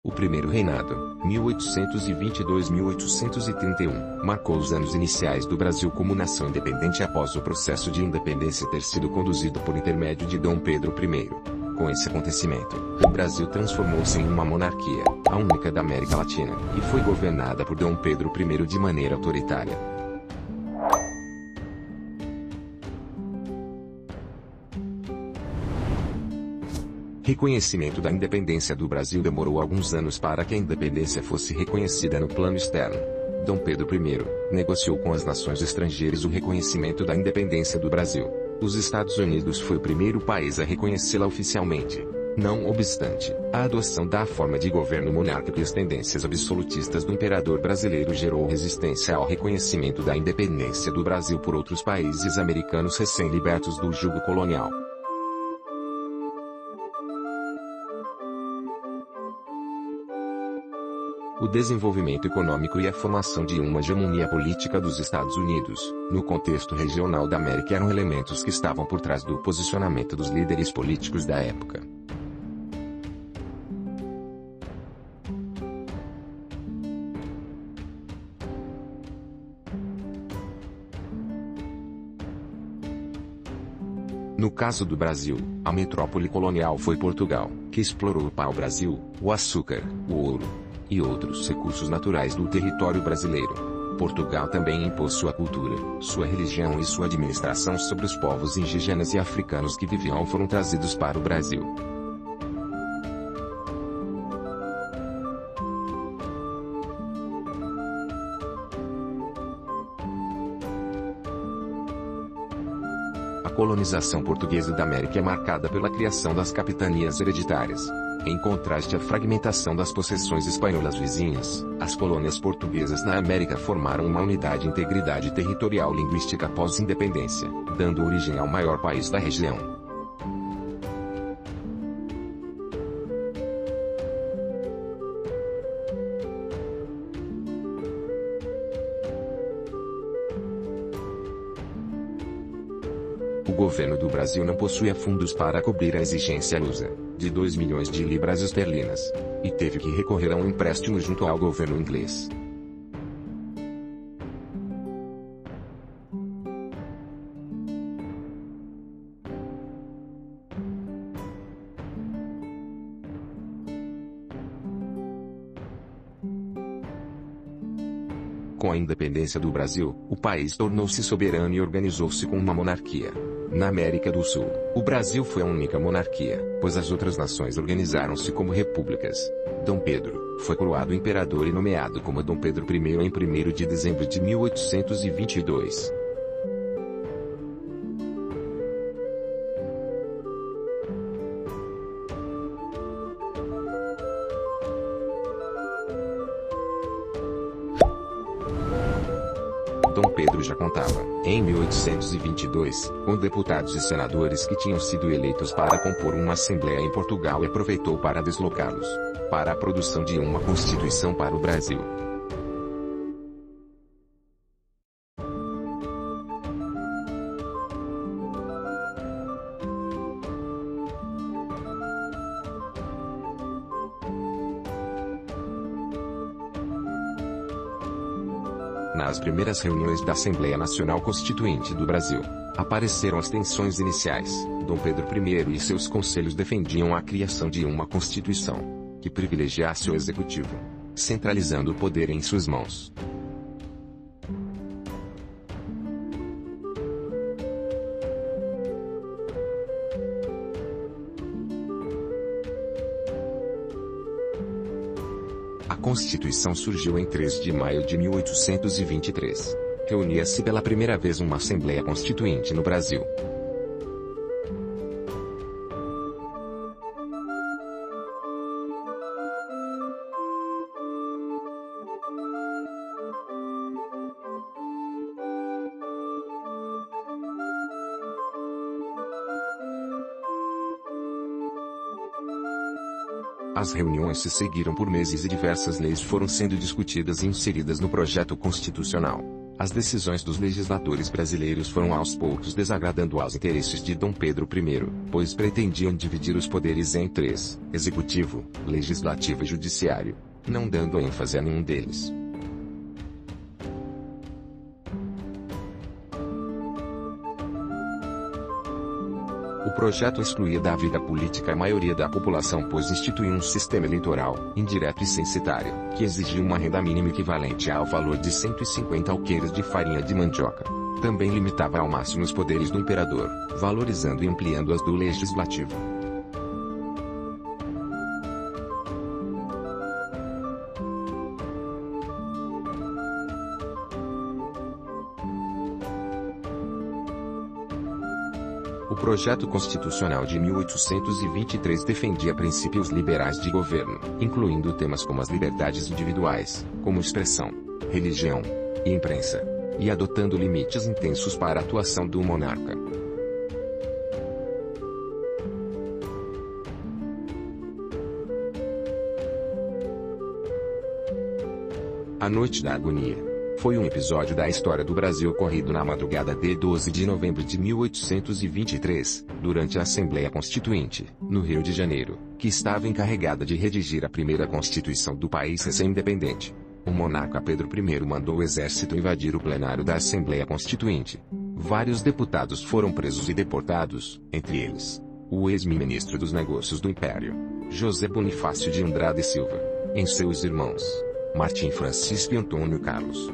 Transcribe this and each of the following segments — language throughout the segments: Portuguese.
O primeiro reinado, 1822-1831, marcou os anos iniciais do Brasil como nação independente após o processo de independência ter sido conduzido por intermédio de Dom Pedro I. Com esse acontecimento, o Brasil transformou-se em uma monarquia, a única da América Latina, e foi governada por Dom Pedro I de maneira autoritária. Reconhecimento da independência do Brasil demorou alguns anos para que a independência fosse reconhecida no plano externo. Dom Pedro I negociou com as nações estrangeiras o reconhecimento da independência do Brasil. Os Estados Unidos foi o primeiro país a reconhecê-la oficialmente. Não obstante, a adoção da forma de governo monárquico e as tendências absolutistas do imperador brasileiro gerou resistência ao reconhecimento da independência do Brasil por outros países americanos recém-libertos do jugo colonial. O desenvolvimento econômico e a formação de uma hegemonia política dos Estados Unidos, no contexto regional da América, eram elementos que estavam por trás do posicionamento dos líderes políticos da época. No caso do Brasil, a metrópole colonial foi Portugal, que explorou o pau-brasil, o açúcar, o ouro e outros recursos naturais do território brasileiro. Portugal também impôs sua cultura, sua religião e sua administração sobre os povos indígenas e africanos que viviam ou foram trazidos para o Brasil. A colonização portuguesa da América é marcada pela criação das capitanias hereditárias. Em contraste à fragmentação das possessões espanholas vizinhas, as colônias portuguesas na América formaram uma unidade de integridade territorial linguística pós-independência, dando origem ao maior país da região. O governo do Brasil não possuía fundos para cobrir a exigência lusa, de 2 milhões de libras esterlinas, e teve que recorrer a um empréstimo junto ao governo inglês. Com a independência do Brasil, o país tornou-se soberano e organizou-se com uma monarquia. Na América do Sul, o Brasil foi a única monarquia, pois as outras nações organizaram-se como repúblicas. Dom Pedro foi coroado imperador e nomeado como Dom Pedro I em 1º de dezembro de 1822. Dom Pedro já contava, em 1822, com deputados e senadores que tinham sido eleitos para compor uma assembleia em Portugal e aproveitou para deslocá-los para a produção de uma Constituição para o Brasil. Nas primeiras reuniões da Assembleia Nacional Constituinte do Brasil, apareceram as tensões iniciais. Dom Pedro I e seus conselhos defendiam a criação de uma Constituição que privilegiasse o Executivo, centralizando o poder em suas mãos. A Constituição surgiu em 3 de maio de 1823. Reunia-se pela primeira vez uma Assembleia Constituinte no Brasil. As reuniões se seguiram por meses e diversas leis foram sendo discutidas e inseridas no projeto constitucional. As decisões dos legisladores brasileiros foram aos poucos desagradando aos interesses de Dom Pedro I, pois pretendiam dividir os poderes em três: executivo, legislativo e judiciário, não dando ênfase a nenhum deles. O projeto excluía da vida política a maioria da população, pois instituía um sistema eleitoral, indireto e censitário, que exigia uma renda mínima equivalente ao valor de 150 alqueires de farinha de mandioca. Também limitava ao máximo os poderes do imperador, valorizando e ampliando as do legislativo. O projeto constitucional de 1823 defendia princípios liberais de governo, incluindo temas como as liberdades individuais, como expressão, religião e imprensa, e adotando limites intensos para a atuação do monarca. A Noite da Agonia foi um episódio da história do Brasil ocorrido na madrugada de 12 de novembro de 1823, durante a Assembleia Constituinte, no Rio de Janeiro, que estava encarregada de redigir a primeira Constituição do país recém-independente. O monarca Pedro I mandou o exército invadir o plenário da Assembleia Constituinte. Vários deputados foram presos e deportados, entre eles, o ex-ministro dos Negócios do Império, José Bonifácio de Andrade Silva, e seus irmãos, Martim Francisco e Antônio Carlos.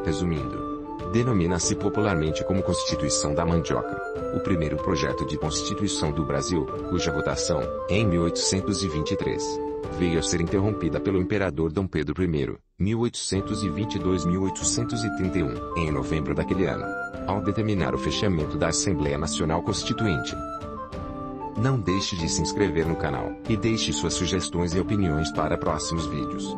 Resumindo, denomina-se popularmente como Constituição da Mandioca, o primeiro projeto de Constituição do Brasil, cuja votação, em 1823, veio a ser interrompida pelo imperador Dom Pedro I, 1822-1831, em novembro daquele ano, ao determinar o fechamento da Assembleia Nacional Constituinte. Não deixe de se inscrever no canal, e deixe suas sugestões e opiniões para próximos vídeos.